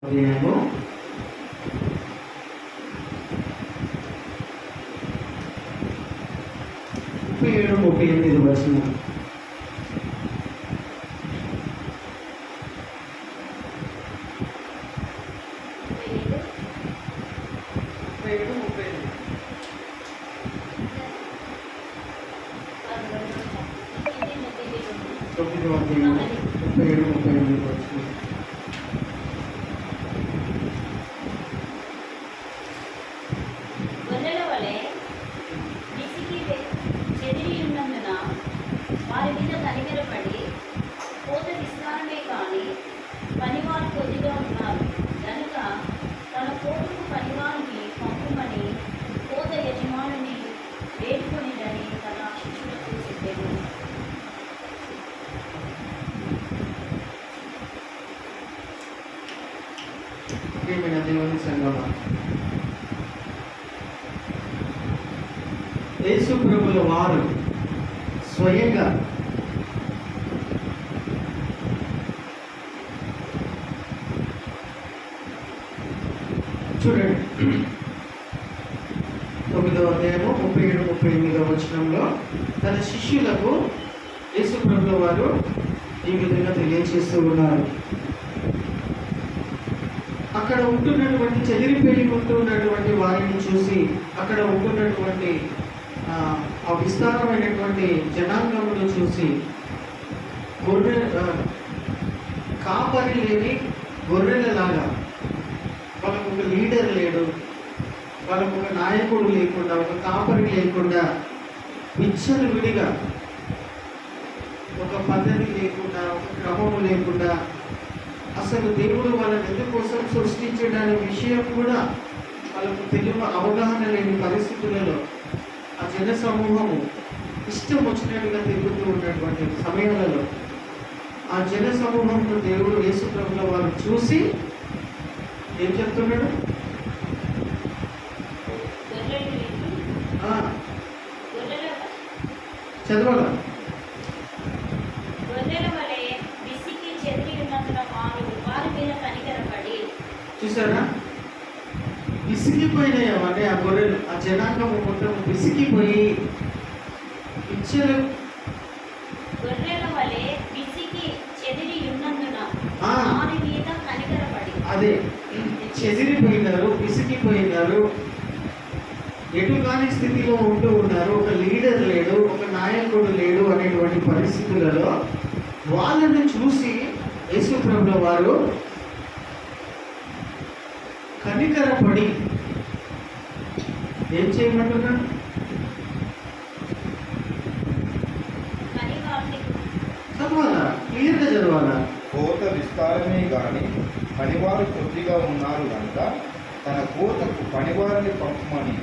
అధ్యాయము 37-38 వచనం. వారి మీద కనికరపడి కోత విస్తారమే కానీ పనివారు కొద్దిగా ఉన్నారు కనుక తన కోతకు పనివారిని పంపమని కోత యజమానుని వేడుకొనిదని తన శిష్యులకు చెప్పారు. దేవుని సంగమా, యేసు ప్రభుల వారు స్వయంగా చూడండి 9వ అధ్యాయము 37-38 వచనంలో తన శిష్యులకు యేసు ప్రభుల వారు ఈ విధంగా తెలియజేస్తూ ఉన్నారు. అక్కడ ఉంటున్నటువంటి చెదిరిపోయి ఉంటున్నటువంటి వారిని చూసి, అక్కడ ఉంటున్నటువంటి ఆ విస్తారమైనటువంటి జనాంగమును చూసి, గొర్రె కాపరి లేని గొర్రెలలాగా, వాళ్ళకు ఒక లీడర్ లేడు, వాళ్ళకు ఒక నాయకుడు లేకుండా, ఒక కాపరి లేకుండా, విచ్చలు విడిగా, ఒక పద్ధతి లేకుండా, ఒక క్రమము లేకుండా, అసలు దేవుడు వాళ్ళని ఎందుకోసం సృష్టించడానికి విషయం కూడా వాళ్ళకు తెలియ అవగాహన లేని పరిస్థితులలో ఆ జన సమూహము ఇష్టం వచ్చినట్టుగా తిరుగుతూ ఉన్నటువంటి సమయాలలో ఆ జన సమూహంలో దేవుడు యేసు ప్రభుల వారు చూసి ఏం చెప్తున్నాడు? చదవాలా? చూసారా, విసిగిపోయినాయో అంటే ఆ గొర్రెలు, ఆ జనాంగము మొత్తం విసిగిపోయి ఇచ్చలు అదే చెదిరిపోయినారు, విసిగిపోయినారు, ఎటు కాని స్థితిలో ఉంటూ ఉన్నారు. ఒక లీడర్ లేడు, ఒక నాయకుడు లేడు అనేటువంటి పరిస్థితులలో వాళ్ళని చూసి యేసు ప్రభుల వారు కనికరపడి ఏం చేయమంటున్నాడు? చదవాలా? క్లియర్గా చదవాలా? కోత విస్తారమే గాని పనివారు కొద్దిగా ఉన్నారు కనుక తన కోతకు పనివారిని పంపమని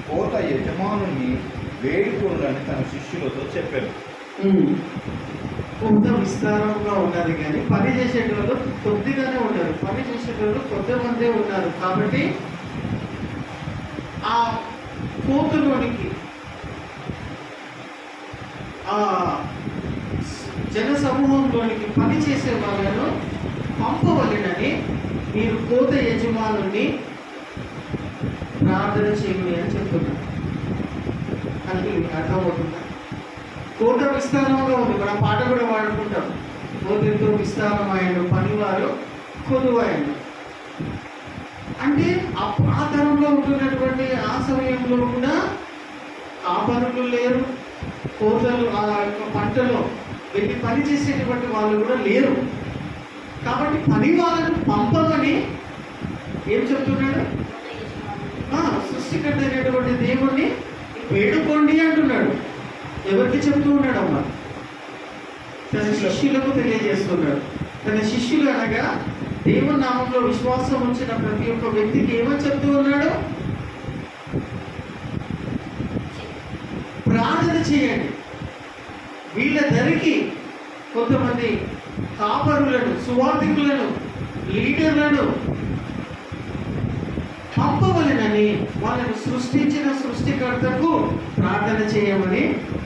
కోత యజమానుని వేడుకోనని తన శిష్యులతో చెప్పారు. కోత విస్తారంగా ఉన్నది కానీ పని చేసేటోళ్ళు కొద్దిగానే ఉన్నారు, పని చేసేటోళ్ళు కొంతమందే ఉన్నారు. కాబట్టి ఆ కోతలోనికి ఆ జన సమూహంలోనికి పని చేసే వాళ్ళను పంపవలెనని మీరు కోత యజమానుని ప్రార్థన చేయమని అని చెప్తున్నారు. అది అర్థమవుతుందా? కోత విస్తారంగా ఉంది. మనం పాట కూడా వాడుకుంటాం, కోతతో విస్తారమైన పనివారు కొదువైన. అంటే ఆ తరంలో ఉంటున్నటువంటి ఆ సమయంలో కూడా కాపరులు లేరు, కోతలు ఆ యొక్క పంటలో వెళ్ళి పని చేసేటువంటి వాళ్ళు కూడా లేరు. కాబట్టి పని వాళ్ళను పంపమని ఏం చెప్తున్నాడు? సృష్టికర్త అయినటువంటి దేవుణ్ణి వేడుకోండి అంటున్నాడు. ఎవరికి చెప్తూ ఉన్నాడు? అమ్మ తన శిష్యులకు తెలియజేస్తున్నాడు. తన శిష్యులు అనగా దేవుని నామంలో విశ్వాసం ఉంచిన ప్రతి ఒక్క వ్యక్తికి ఏమని చెప్తూ ఉన్నాడు? ప్రార్థన చేయండి. వీళ్ళ ధరికి కొంతమంది కాపరులను, సువార్థికులను, లీడర్లను పంపవలెనని వాళ్ళను సృష్టించిన సృష్టికర్తకు ప్రార్థన చేయమని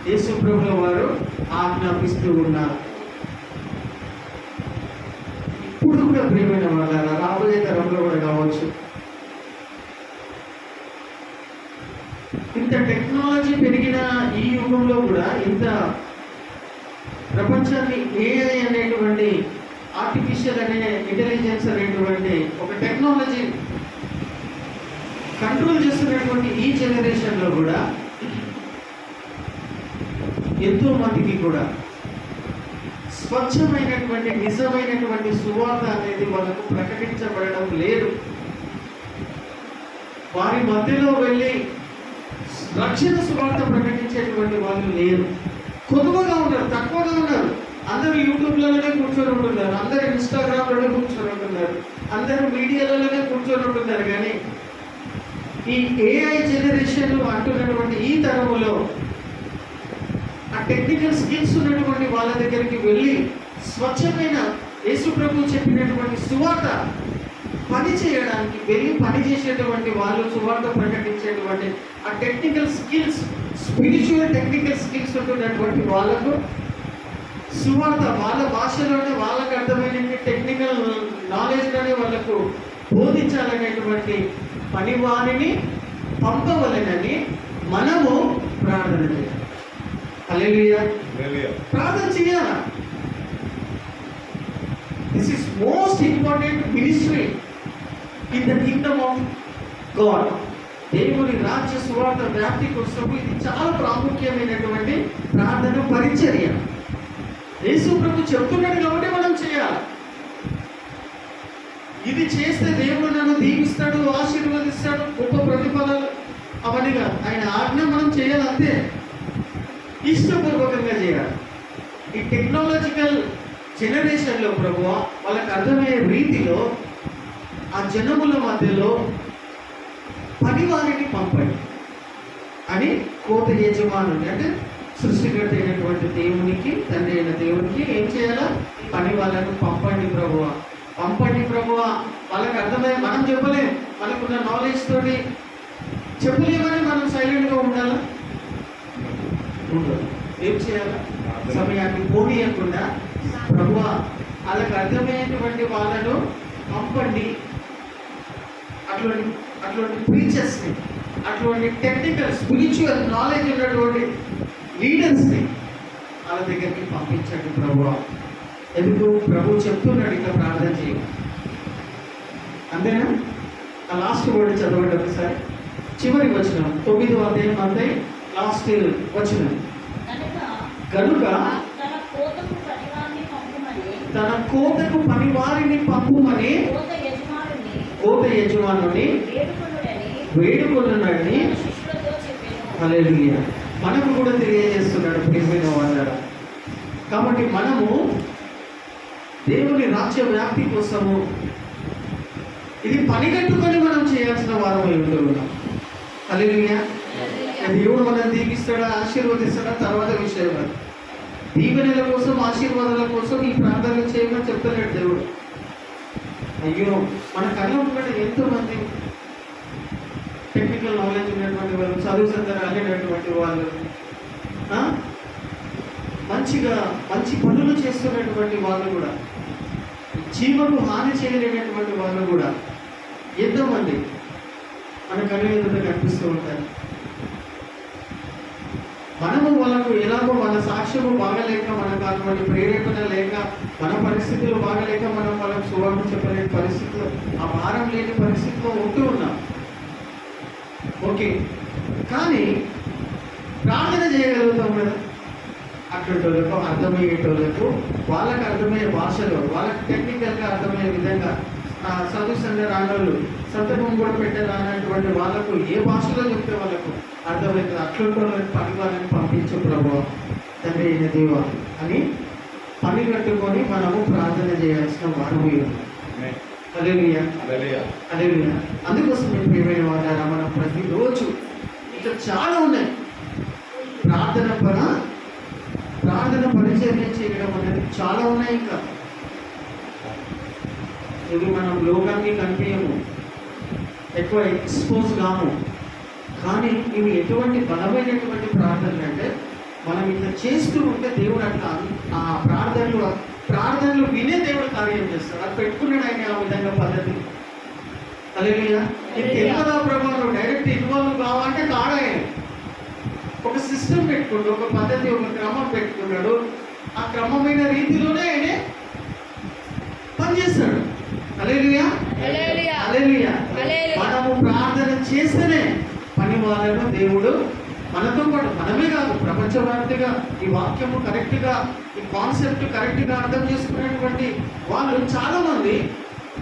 యేసు ప్రభుల వారు ఆజ్ఞాపిస్తూ ఉన్నారు. ఇప్పుడు కూడా ప్రియమైన వాళ్ళ రాబోయే తరంలో యుగంలో కూడా ఇంత ప్రపంచాన్ని ఏఐ అనేటువంటి ఆర్టిఫిషియల్ ఇంటెలిజెన్స్ అనేటువంటి ఒక టెక్నాలజీ కంట్రోల్ చేస్తున్నటువంటి ఈ జనరేషన్లో కూడా ఎంతో మందికి కూడా స్వచ్ఛమైనటువంటి నిజమైనటువంటి సువార్త అనేది వాళ్ళకు ప్రకటించబడడం లేదు. వారి మధ్యలో వెళ్ళి రక్షణ సువార్త ప్రకటించేటువంటి వాళ్ళు లేరు. కొద్దుగా ఉన్నారు, తక్కువగా ఉన్నారు. అందరూ యూట్యూబ్లలోనే కూర్చొని ఉంటున్నారు, అందరూ ఇన్స్టాగ్రామ్లోనే కూర్చొని ఉంటున్నారు, అందరూ మీడియాలలోనే కూర్చొని ఉంటున్నారు. కానీ ఈ ఏఐ జనరేషన్ అంటున్నటువంటి ఈ తరములో ఆ టెక్నికల్ స్కిల్స్ ఉన్నటువంటి వాళ్ళ దగ్గరికి వెళ్ళి స్వచ్ఛమైన యేసు ప్రభు చెప్పినటువంటి సువార్త పని చేయడానికి వెళ్ళి పని చేసేటువంటి వాళ్ళు, సువార్త ప్రకటించేటువంటి ఆ technical skills, spiritual technical skills ఉంటున్నటువంటి వాళ్ళకు సువార్త వాళ్ళ భాషలోనే వాళ్ళకు అర్థమైనటువంటి టెక్నికల్ నాలెడ్జ్లోనే వాళ్ళకు బోధించాలనేటువంటి పని వారిని పంపవలెనని మనము ప్రార్థన చేయాలి. హల్లెలూయా. ప్రార్థన చేయాలా? This is most important ministry in the Kingdom of God. దేవుని రాజ్య సువార్త వ్యాప్తి కోసం ఇది చాలా ప్రాముఖ్యమైనటువంటి ప్రార్థన పరిచర్య. యేసు ప్రభు చెప్తున్నాడు కాబట్టి మనం చేయాలి. ఇది చేస్తే దేవుడు నన్ను దీవిస్తాడు, ఆశీర్వదిస్తాడు, గొప్ప ప్రతిఫలాలు అవనిగా ఆయన ఆజ్ఞ మనం చేయాలి, అంతే. ఇష్టపూర్వకంగా చేయాలి. ఈ టెక్నాలజికల్ జనరేషన్లో ప్రభు వాళ్ళకి అర్థమయ్యే రీతిలో ఆ జనముల మధ్యలో పనివారిని పంపండి అని కోత యజమానుని, అంటే సృష్టికర్త అయినటువంటి దేవునికి, తండ్రి అయిన దేవునికి ఏం చేయాలా? పని వాళ్ళను పంపండి ప్రభువ, పంపండి ప్రభువ. వాళ్ళకి అర్థమయ్యే మనం చెప్పలేం, మనకున్న నాలెడ్జ్ తోటి చెప్పలేమని మనం సైలెంట్గా ఉండాలా? ఉండదు. ఏం చేయాలా? సమయాన్ని పోనీయకుండా ప్రభువ వాళ్ళకి అర్థమయ్యేటువంటి వాళ్ళను పంపండి. అటువంటి ప్రీచర్స్ని, అటువంటి టెక్నికల్ స్పిరిచువల్ నాలెడ్జ్ ఉన్నటువంటి లీడర్స్ని వాళ్ళ దగ్గరికి పంపించండి ప్రభువా. ఎందుకు? ప్రభు చెప్తున్నాడు ఇట్లా ప్రార్థన చేయాలి, అంతేనా? ఆ లాస్ట్ వర్డ్ చదవండి ఒకసారి, చివరి వచనం 9వ అధ్యాయం అంతే లాస్ట్ వచనం. కనుక తన కోతకు పనివారిని పంపుమని కోత యజమానుని వేడుకొనుడని హల్లెలూయా మనకు కూడా తెలియజేస్తున్నాడు ప్రియమైన వాళ్ళారా. కాబట్టి మనము దేవుని రాజ్య వ్యాప్తి కోసము ఇది పనిగట్టుకొని మనం చేయాల్సిన వారమై ఉంటున్నాం. హల్లెలూయా. దేవుడు మనం దీవిస్తాడా, ఆశీర్వదిస్తాడా తర్వాత విషయం. అది దీవెనల కోసం, ఆశీర్వాదాల కోసం ఈ ప్రార్థన చేయమని చెప్తున్నాడు దేవుడు. అయ్యో, మన కళ్ళ ముందు ఎంతోమంది టెక్నికల్ నాలెడ్జ్ ఉన్నటువంటి వాళ్ళు, చదువు సందర్భం వెళ్ళినటువంటి వాళ్ళు, మంచి పనులు చేస్తున్నటువంటి వాళ్ళు కూడా, జీవకు హాని చేయలేనటువంటి వాళ్ళు కూడా ఎంతోమంది మన కళ్ళ ఎదుట కనిపిస్తూ ఉంటారు. మనము వాళ్ళకు ఎలాగో మన సాక్ష్యము బాగలేక, మనకు అటువంటి ప్రేరేపణ లేక, మన పరిస్థితులు బాగలేక మనం వాళ్ళకు సువార్త చెప్పలేని పరిస్థితులు, ఆ భారం లేని పరిస్థితిలో ఉంటూ ఉన్నాం. ఓకే, కానీ ప్రార్థన చేయగలుగుతాం కదా. అటువంటి వాళ్ళకు, అర్థమయ్యేటోళ్ళకు, వాళ్ళకి అర్థమయ్యే భాషలో, వాళ్ళకి టెక్నికల్గా అర్థమయ్యే విధంగా, చదువు సంఘ రానోళ్ళు, సంతకం కూడా పెట్టరానటువంటి వాళ్ళకు ఏ భాషలో చెప్తే వాళ్ళకు అర్థమవుతుంది. అటువంటి వాళ్ళకి పని వాళ్ళని పంపించు ప్రభువా, తండ్రి అయిన దేవా అని పని కట్టుకొని మనము ప్రార్థన చేయాల్సిన వారము. హల్లెలూయా, హల్లెలూయా. అందుకోసం మేము ప్రియమైన వాళ్ళారా, మనం ప్రతిరోజు ఇంకా చాలా ఉన్నాయి ప్రార్థన పరిచర్య చేయడం అనేది చాలా ఉన్నాయి. ఇంకా ఇది మనం లోకానికి కనిపించము, ఎక్కువ ఎక్స్పోజ్ కాము. కానీ ఇవి ఎటువంటి బలమైనటువంటి ప్రార్థనలు అంటే, మనం ఇట్లా చేస్తూ ఉంటే దేవుడు అట్లా ఆ ప్రార్థనలు వినే దేవుడు కార్యం చేస్తాడు. అది పెట్టుకున్నాడు ఆయన ఆ విధంగా పద్ధతి. హల్లెలూయా. ఇది తెలియదా ప్రభావం, డైరెక్ట్ ఇన్వాల్వ్ కావాలంటే కాడాయన ఒక సిస్టమ్ సిస్టమ్ పెట్టుకుంటూ ఒక పద్ధతి, ఒక క్రమం పెట్టుకున్నాడు. ఆ క్రమమైన రీతిలోనే ఆయన పనిచేస్తాడు. హల్లెలూయా, హల్లెలూయా, హల్లెలూయా. హల్లెలూయా. మనము ప్రార్థన చేస్తేనే పని వాళ్ళను దేవుడు మనతో పాటు, మనమే కాదు ప్రపంచవ్యాప్తిగా ఈ వాక్యము కరెక్ట్గా, ఈ కాన్సెప్ట్ కరెక్ట్గా అర్థం చేసుకునేటువంటి వాళ్ళు చాలా మంది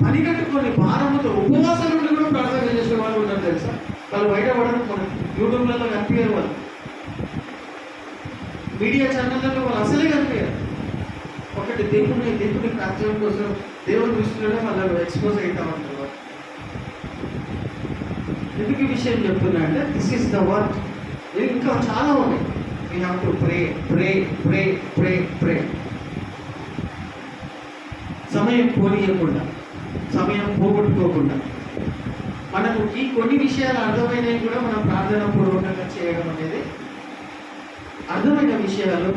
పని కట్టుకొని భారముతో ఉపవాసాల నుండి కూడా ప్రార్థన చేసే వాళ్ళు ఉన్నారు తెలుసా. వాళ్ళు బయట పడరు, మన యూట్యూబ్లలో కనిపించారు, వాళ్ళు మీడియా ఛానళ్ళలో వాళ్ళు అసలే కనిపించారు. ఒకటి దేవుడి రాజ్యం కోసం దేవుని దృష్టిలోనే వాళ్ళు ఎక్స్పోజ్ అవుతా ఉంటారు. ఎందుకు ఈ విషయం చెప్తున్నా అంటే దిస్ ఈస్ ద వర్క్. ఇంకా చాలా ఉన్నాయి. వీ హ్యావ్ టు ప్రే ప్రే ప్రే ప్రే ప్రే. సమయం పోనీయకుండా, సమయం పోగొట్టుకోకుండా, మనకు ఈ కొన్ని విషయాలు అర్థమైనవి కూడా మనం ప్రార్థన పూర్వకంగా చేయడం అనేది, అర్థమైన విషయాలు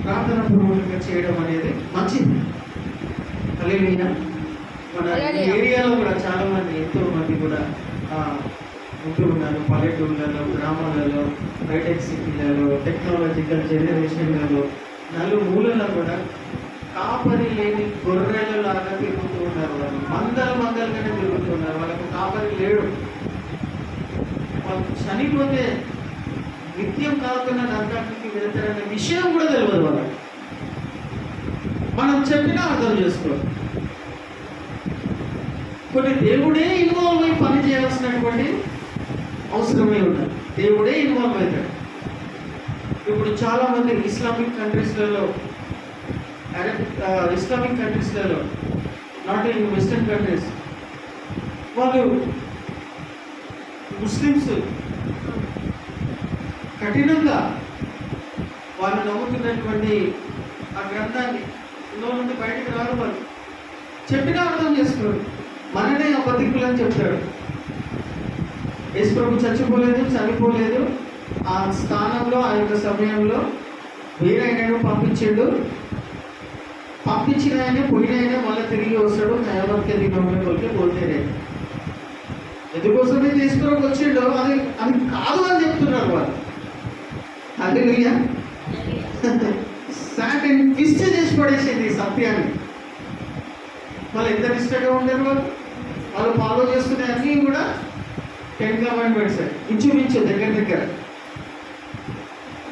ప్రార్థన పూర్వకంగా చేయడం అనేది మంచిది. హల్లెలూయా. మన ఏరియాలో కూడా చాలా మంది, ఎంతో మంది కూడా ఉంటూ ఉన్నారు. పల్లెటూళ్ళలో, గ్రామాలలో, హైటెక్ సిటీలలో, టెక్నాలజికల్ జనరేషన్లలో, నలుమూలలో కూడా కాపరి లేని గొర్రెలలాగా తిరుగుతూ ఉన్నారు. వాళ్ళు మందలుగానే తిరుగుతున్నారు. వాళ్ళకు కాపరి లేడు. వాళ్ళు చనిపోతే నిత్యం కాకుండా నరకానికి వెళ్తారనే విషయం కూడా తెలియదు వాళ్ళకి. మనం చెప్పినా అర్థం చేసుకోవాలి. కొన్ని దేవుడే ఇన్వాల్వ్ అయి పని చేయాల్సినటువంటి అవసరమే ఉన్నది. దేవుడే ఇన్వాల్వ్ అవుతాడు. ఇప్పుడు చాలా మంది ఇస్లామిక్ కంట్రీస్లలో, నాట్ ఇన్ వెస్టర్న్ కంట్రీస్, వాళ్ళు ముస్లిమ్స్ కఠినంగా వాళ్ళు నమ్ముతున్నటువంటి ఆ గ్రంథాన్ని ఇందులో నుండి బయటకు రారు. వాళ్ళు చెప్పినా అర్థం చేసుకోరు. మననే అబద్ధికులని చెప్తాడు. యేసు ప్రభు చచ్చిపోలేదు, చనిపోలేదు. ఆ స్థానంలో, ఆ యొక్క సమయంలో వేరైనాడు పంపించాడు. పంపించిన ఆయన పోయిన ఆయన మళ్ళీ తిరిగి వస్తాడు. కయామత్ దినంలోకి పోతేనే ఎందుకోసమే తీసుకుని వచ్చిండో అది కాదు అని చెప్తున్నారు వాళ్ళు. హల్లెలూయా. సాటన్ ట్విస్ట్ చేసి పడేసింది ఈ సత్యాన్ని. వాళ్ళు ఎంత నిష్టగా ఉండరు. వాళ్ళు ఫాలో చేస్తున్న అన్నీ కూడా 10 కమాండ్మెంట్స్ ఇంచుమించు దగ్గర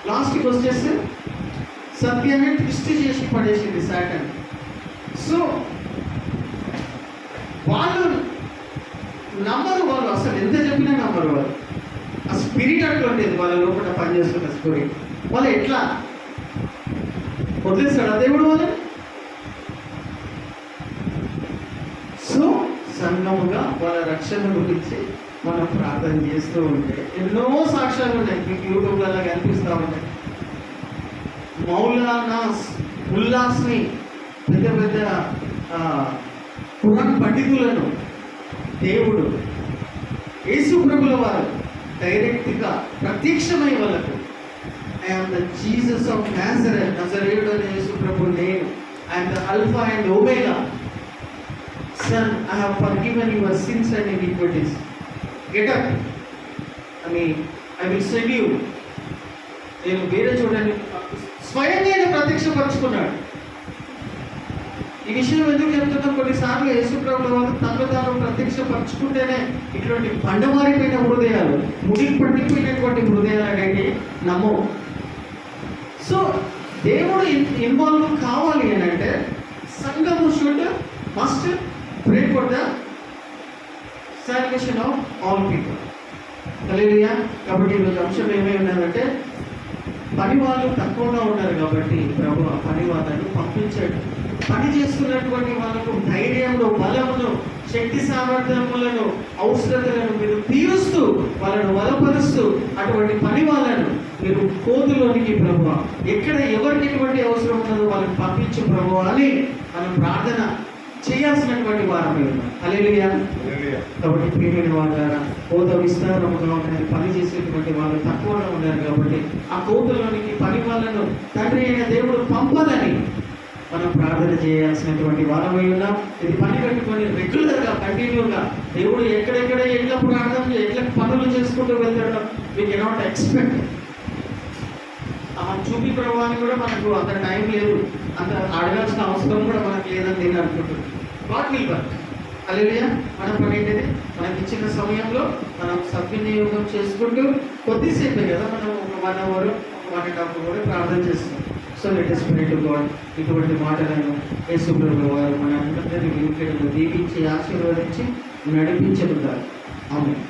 లాస్ట్కి వచ్చేస్తే సత్యాన్ని ట్విస్ట్ చేసి పడేసింది సాటన్. సో వాళ్ళు నమ్మరు. వాళ్ళు అసలు ఎంత చెప్పినా నమ్మరు. వాళ్ళు ఆ స్పిరిట్ అటువంటిది వాళ్ళ లోపల పనిచేస్తున్న స్పిరిట్. వాళ్ళు ఎట్లా వదిలేస్తాడా దేవుడు వాళ్ళు? సో సంఘముగా వాళ్ళ రక్షణ గురించి మనం ప్రార్థన చేస్తూ ఉంటే ఎన్నో సాక్ష్యాలు ఉన్నాయి. మీకు యూట్యూబ్లలో కనిపిస్తూ ఉంటాయి. మౌలానా ఉల్లాస్ని, పెద్ద పెద్ద పురాణ పండితులను దేవుడు యేసు ప్రభుల వారు డైరెక్ట్గా ప్రత్యక్షమై వాళ్ళకు I am the Jesus of Nazareth, నజరేయుడు అనే యేసు ప్రభు నేను, I am the alpha and omega, son I have forgiven your sins and iniquities, get up అని ఐ విల్ సెండ్ యూ. నేను వేరే చూడండి, స్వయంగా ఆయన ప్రత్యక్షపరుచుకున్నాడు. ఈ విషయం ఎందుకు చెప్తున్నాం? కొన్నిసార్లు యేసుప్రభుల వారు తనలో తాను ప్రత్యక్షపరచుకుంటేనే ఇటువంటి బండమారిపోయిన హృదయాలు, ముడి పడిపోయినటువంటి హృదయాలు అనేవి నమ్మవు. సో దేవుడు ఇన్వాల్వ్ కావాలి అని అంటే సంఘము must pray for the salvation of all people. హల్లెలూయా. కాబట్టి ఈరోజు అంశం ఏమై ఉన్నదంటే పని వాళ్ళు తక్కువగా ఉన్నారు కాబట్టి ప్రభు ఆ పని వాళ్ళను పంపించాడు. పని చేస్తున్నటువంటి వాళ్ళకు ధైర్యంలో, బలమును, శక్తి సామర్థ్యములను, అవసరతలను మీరు తీరుస్తూ వాళ్ళను బలపరుస్తూ అటువంటి పని వాళ్ళను మీరు కోతులోనికి ప్రభు ఎక్కడ ఎవరికి ఎటువంటి అవసరం ఉన్నదో వాళ్ళని పంపించు ప్రభు అని మనం ప్రార్థన చేయాల్సినటువంటి వారమే ఉన్నాం. హల్లెలూయా. కాబట్టి ప్రియమైన వాళ్ళ కోత విస్తారముగా ఉన్నది, పని చేసేటువంటి వాళ్ళు తక్కువగా ఉన్నారు కాబట్టి ఆ కోతలోనికి పని వాళ్ళను తండ్రి అయిన దేవుడు పంపాలని మనం ప్రార్థన చేయాల్సినటువంటి వారమై ఉన్నాం. ఇది పని కట్టుకొని రెగ్యులర్గా కంటిన్యూగా దేవుడు ఎక్కడెక్కడ ఎట్లా ప్రార్థన ఎట్లా పనులు చేసుకుంటూ వెళ్తాడో వీ కెనాట్ ఎక్స్పెక్ట్. చూపి ప్రభు అని కూడా మనకు అంత టైం లేదు, అంత అడగాల్సిన అవసరం కూడా మనకు లేదని నేను అనుకుంటున్నాను. What will work. హల్లెలూయా. మన పని ఏంటిది? మనకి ఇచ్చిన సమయంలో మనం సద్వినియోగం చేసుకుంటూ కొద్దిసేపే కదా మనం ఒక 1 అవర్ 1.5 అవర్ ప్రార్థన చేస్తాం. So let us pray to God. ఇటువంటి మాటలను యేసు ప్రభువు వారు మన అందరినీ వినికిడిలో దీవించి ఆశీర్వదించి నడిపించబడ్డారు. ఆమేన్.